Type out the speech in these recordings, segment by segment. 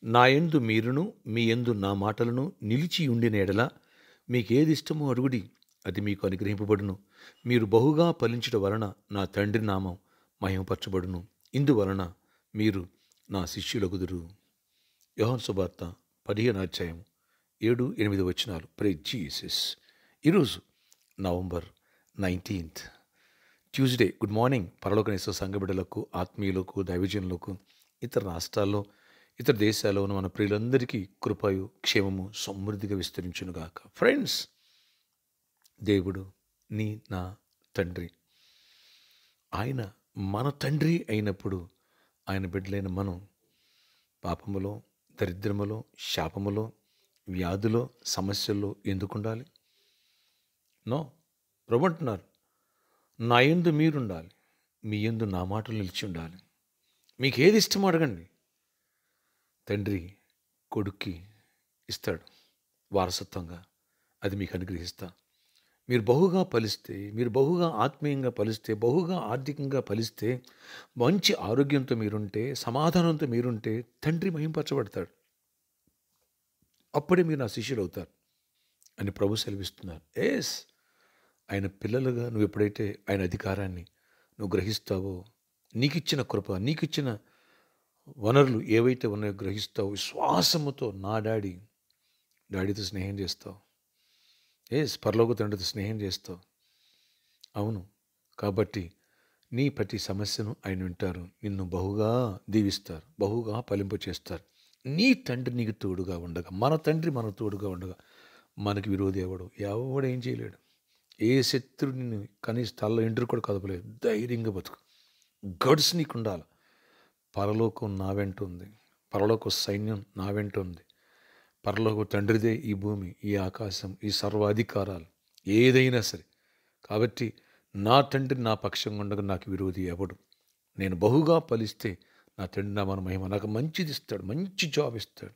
నా యందు మీరును మీ యందు నా మాటలను నిలిచి ఉండిన ఎడల మీకేది ఇష్టమో అడుగుడి, అది మీకు అనుగ్రహింపబడును. మీరు బహుగా ఫలించుట వలన నా తండ్రి నామం మహిమపరచబడును. ఇందువలన మీరు నా శిష్యులగుదురు. యోహాను సువార్త 15 అధ్యాయం 7-8 ప్రైజ్ జీసస్. ఈరోజు నవంబర్ 19 ట్యూస్డే. గుడ్ మార్నింగ్ పరలోకనేశ్వర సంఘ బిడ్డలకు, ఆత్మీయులకు, దైవజనులకు, ఇతర రాష్ట్రాల్లో, ఇతర దేశాల్లో ఉన్న మన ప్రియులందరికీ కృపయు క్షేమము సమృద్ధిగా విస్తరించునుగాక. ఫ్రెండ్స్, దేవుడు నా తండ్రి. ఆయన మన తండ్రి అయినప్పుడు ఆయన బిడ్డలైన మనం పాపములో, దరిద్రములో, శాపములో, వ్యాధులో, సమస్యల్లో ఎందుకు ఉండాలి? నో. ప్రభు అంటున్నారు, నా యందు మీరుండాలి, మీ యందు నా మాటలు నిలిచి ఉండాలి. మీకు ఏది ఇష్టమో అడగండి. తండ్రి కొడుక్కి ఇస్తాడు వారసత్వంగా, అది మీకు అనుగ్రహిస్తా. మీరు బహుగా ఫలిస్తే, మీరు బహుగా ఆత్మీయంగా ఫలిస్తే, బహుగా ఆర్థికంగా ఫలిస్తే, మంచి ఆరోగ్యంతో మీరుంటే, సమాధానంతో మీరుంటే తండ్రి మహింపరచబడతాడు. అప్పుడే మీరు నా శిష్యులు అవుతారు అని ప్రభు సెలవిస్తున్నారు. ఎస్, ఆయన పిల్లలుగా నువ్వు ఎప్పుడైతే ఆయన అధికారాన్ని నువ్వు గ్రహిస్తావో, నీకిచ్చిన కృప, నీకిచ్చిన వనరులు ఏవైతే ఉన్నాయో గ్రహిస్తావో, విశ్వాసముతో నా డాడీతో స్నేహం చేస్తావు. పరలోక తండ్రితో స్నేహం చేస్తావు. అవును, కాబట్టి నీ ప్రతి సమస్యను ఆయన వింటారు, నిన్ను బహుగా దీవిస్తారు, బహుగా ఫలింప చేస్తారు. నీ తండ్రి నీకు తోడుగా ఉండగా, మన తండ్రి మనకు తోడుగా ఉండగా మనకి విరోధి ఎవడేం చేయలేడు. ఏ శత్రువు నిన్ను కనీసం తల్ల ఎండ్రు కూడా కదపలేదు. ధైర్యంగా బతుకు. గడ్స్ నీకు ఉండాలి. పరలోకం నా వెంట ఉంది, పరలోక సైన్యం నా వెంట ఉంది. పరలోక తండ్రిదే ఈ భూమి, ఈ ఆకాశం, ఈ సర్వాధికారాలు ఏదైనా సరే. కాబట్టి నా తండ్రి నా పక్షంగా ఉండగా నాకు విరోధి ఎవడు? నేను బహుగా ఫలిస్తే నా తండ్రి నా మన మహిమ నాకు మంచిది ఇస్తాడు, మంచి జాబ్ ఇస్తాడు.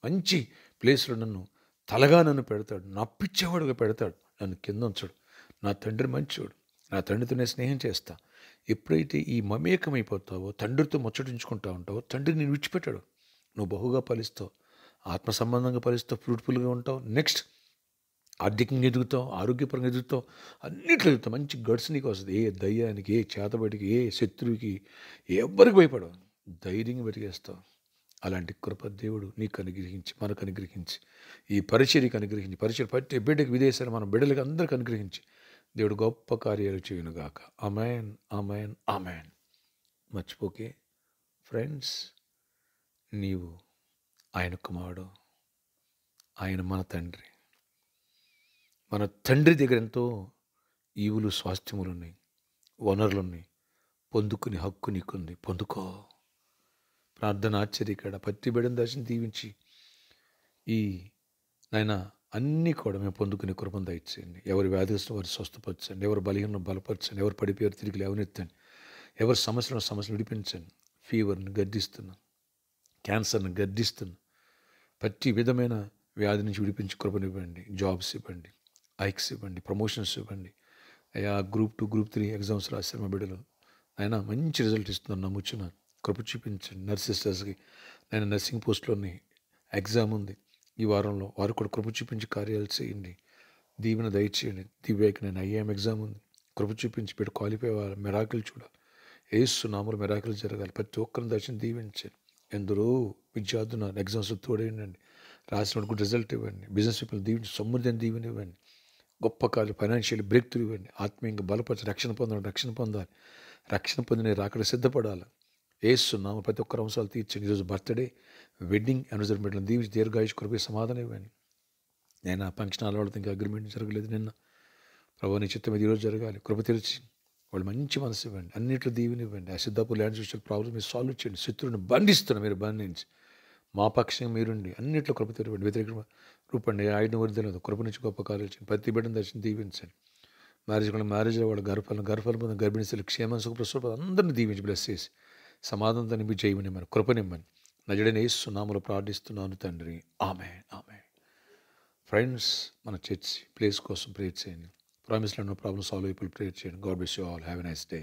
మంచి ప్లేస్లో తలగా నన్ను పెడతాడు, నప్పిచ్చేవాడుగా పెడతాడు, నన్ను కింద ఉంచాడు. నా తండ్రి మంచివాడు, నా తండ్రితో నేను స్నేహం చేస్తా. ఎప్పుడైతే ఈ మమేకమైపోతావో, తండ్రితో ముచ్చటించుకుంటా ఉంటావో, తండ్రి నేను విడిచిపెట్టాడు. నువ్వు బహుగా ఫలిస్తావు, ఆత్మ సంబంధంగా ఫలిస్తావు, ఫ్రూట్ఫుల్గా ఉంటావు. నెక్స్ట్ ఆర్థికంగా ఎదుగుతావు, ఆరోగ్యపరంగా ఎదుగుతావు, అన్నిట్లో ఎదుగుతావు. మంచి గడ్స్ నీకు వస్తుంది. ఏ దయ్యానికి, ఏ చేతబడికి, ఏ శత్రువుకి, ఎవరికి భయపడవు, ధైర్యంగా బతికేస్తావు. అలాంటి కృప దేవుడు నీకు అనుగ్రహించి, మనకు అనుగ్రహించి, ఈ పరిచర్యకు అనుగ్రహించి, పరిచర్య పట్టి బిడ్డకి, విదేశాలు మన బిడ్డలకి అందరికి అనుగ్రహించి దేవుడు గొప్ప కార్యాలు చేయునుగాక. ఆమేన్, ఆమేన్, ఆమేన్. మర్చిపోకే ఫ్రెండ్స్, నీవు ఆయన కుమారుడు, ఆయన మన తండ్రి. మన తండ్రి దగ్గర ఎంతో ఈవులు, స్వాస్థ్యములు ఉన్నాయి, వనరులు ఉన్నాయి. పొందుకునే హక్కు నీకుంది, పొందుకో. ప్రార్థన ఆశ్చర్యకర ప్రతి బిడ్డను దర్శనం దీవించి ఈ నాయన అన్నీ కూడా మేము పొందుకునే కృపను దయచేయండి. ఎవరి వ్యాధిస్తున్న వారు స్వస్థపరచండి, ఎవరు బలహీనం బలపరచండి, ఎవరు పడిపోయారు తిరిగి లేవనెత్తండి, ఎవరి సమస్యలు విడిపించండి. ఫీవర్ని గద్దిస్తున్నా, క్యాన్సర్ని గద్దిస్తున్నా, ప్రతి విధమైన వ్యాధి నుంచి విడిపించి కృపనివ్వండి. జాబ్స్ ఇవ్వండి, ఐక్స్ ఇవ్వండి, ప్రమోషన్స్ ఇవ్వండి. అయ్యా గ్రూప్ 2, గ్రూప్ 3 ఎగ్జామ్స్ రాశారు మా బిడ్డలు, అయినా మంచి రిజల్ట్ ఇస్తున్నాను, నమ్ముచున్నాను. కృప చూపించండి. నర్సిస్టర్స్కి నేను నర్సింగ్ పోస్ట్లోని ఎగ్జామ్ ఉంది ఈ వారంలో, వారు కూడా కృప చూపించి కార్యాలు చేయండి, దీవెన దయచేయండి. దివ్యాకి నేను ఐఏఎం ఎగ్జామ్ ఉంది, కృప చూపించి బిడ్డ క్వాలిఫై అవ్వాలి, మెరాకిల్ చూడాలి. యేసు నామములో మెరాకిల్ జరగాలి. ప్రతి ఒక్కరిని దర్శనం దీవించండి. ఎందరో విద్యార్థులు ఎగ్జామ్స్ తోడేయండి, రాసిన గుడ్ రిజల్ట్ ఇవ్వండి. బిజినెస్ పీపుల్ దీవించి సమృద్ధి అని దీవెన ఇవ్వండి. గొప్ప కార్యాలు, ఫైనాన్షియల్ బ్రేక్ త్రూ ఇవ్వండి. ఆత్మీయంగా బలపరిచి రక్షణ పొందాలి. రక్షణ పొందిన రాకడ సిద్ధపడాలి. యేసు నామములో ప్రతి ఒక్కరి అవసరాలు తీర్చండి. ఈరోజు బర్త్డే, వెడ్డింగ్ యానివర్సరీ బిడ్డలను దీవించి దీర్ఘాయుష్ కృపే సమాధానం ఇవ్వండి. నేను ఆ ఫంక్షన్ వాళ్ళతో ఇంకా అగ్రిమెంట్ జరగలేదు నిన్న. ప్రభువా నీ చిత్తం మీద ఈరోజు జరగాలి. కృప తెరిచి వాళ్ళు మంచి మనసు ఇవ్వండి, అన్నింటిలో దీవెన ఇవ్వండి. ఆ సిద్ధాపూర్ ల్యాండ్ సోషల్ ప్రాబ్లమ్ మీరు సాల్వ్ చేయండి. శత్రువుని బంధిస్తున్న మీరు బంధించి మా పక్షంగా మీరుండి అన్నింటిలో కృప తెరవండి. వ్యతిరేక రూపండి ఆయుధం వరదలేదు, కృప నుంచి గొప్ప కార్యాలు చేయండి. ప్రతి బిడ్డను దర్శనం దీవించండి. మ్యారేజ్లో వాళ్ళ గర్భఫలం పొందిన గర్భిణీలు క్షేమ సుఖ ప్రసవ అందరినీ దీవించి బ్లెస్ చేసి సమాధానంతో నింపి చేయమని కృపనిమ్మని నజడైన యేసు నామములో ప్రార్థిస్తున్నాను తండ్రి. ఆమేన్, ఆమేన్. ఫ్రెండ్స్, మన చర్చ్ ప్లేస్ కోసం ప్రేయర్ చేయండి. ప్రామిస్లో ఉన్న ప్రాబ్లమ్ సాల్వ్ అయిపోయి ప్రేయర్ చేయండి. God bless you all. Have a nice day.